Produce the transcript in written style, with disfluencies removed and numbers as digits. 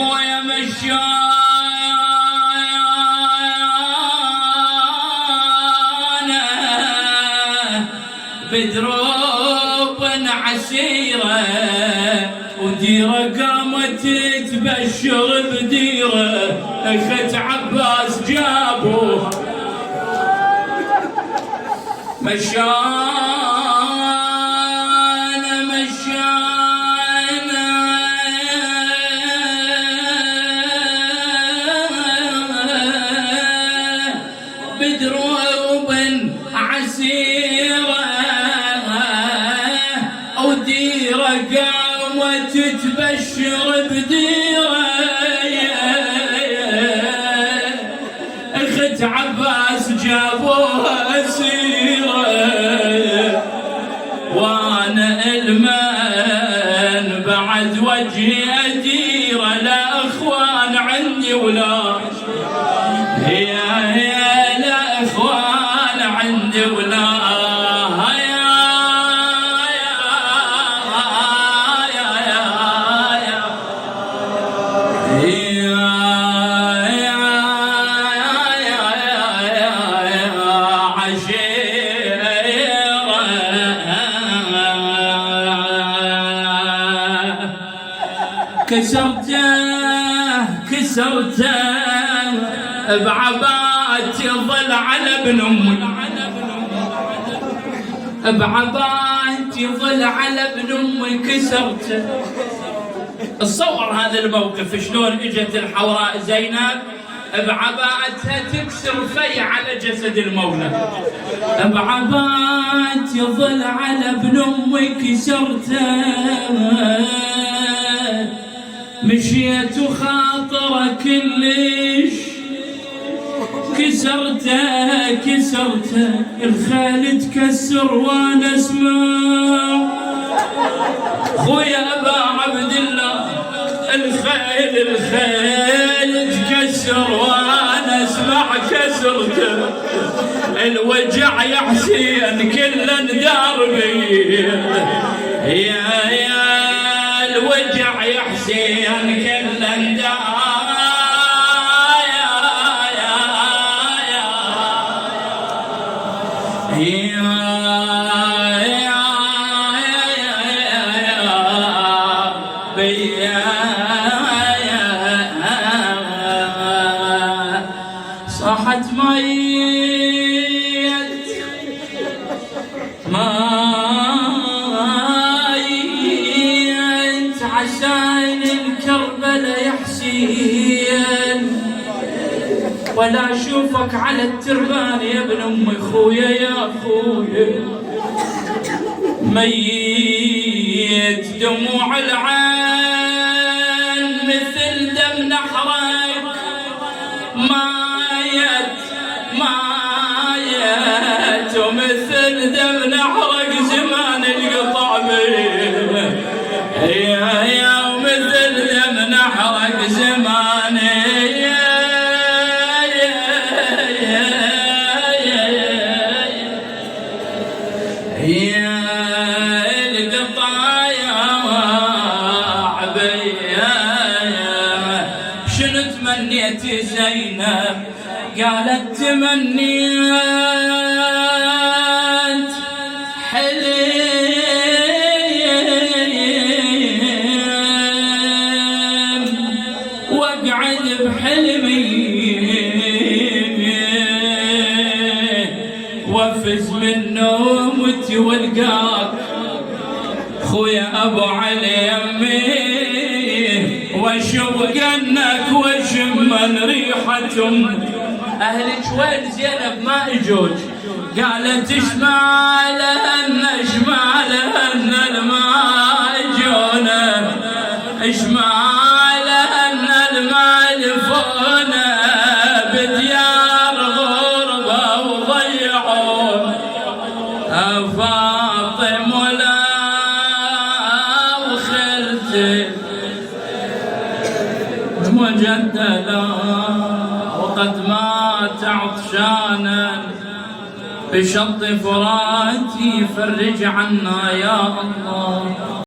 خويا مشانا بدروب عسيرة وديرة قامت تبشر بديرة اخت عباس جابوه مشانا بدروب عسيرة وديرة قامت تبشر بديرة اخت عباس جابوها سيرة وانا المن بعد وجهي اديرة لا اخوان عندي ولا يا لا اخوان عندي ولا كسرته بعبات يظل على ابن امي بعبات يظل على ابن امي كسرته. تصور هذا الموقف شلون اجت الحوراء زينب بعباتها تكسر في على جسد المولى بعبات يظل على ابن امي كسرته مشيت وخاطره كلش كسرته الخيل تكسر وانا اسمع خويا ابا عبد الله الخيل تكسر وانا اسمع كسرته الوجع يا حسين كله ندار بي يا الوجع يا حسين كله ندار صاحت ميت عشان الكربلة يا حسين ولا اشوفك على التربان يا ابن امي خويا يا خويا ميت دموع العين مثل دم نحرك مايت ومثل دم نحرك زمان القطع بيه يا ومثل دم نحرك زمان شنو تمنيت زينب قالت تمنيت حلم واقعد بحلمي وافز من نومتي والقاك خويا ابو علي يمي واشوق انك واشم ريحتهم اهلك وين زينب ما اجوج قالت اشمالهن الماء اجونا اشمالهن الماء لفونا بديار غربه وضيعون فاطم ولا وخلتي مجددا وقد مات عطشانا بشط فراتي فرج عنا يا الله.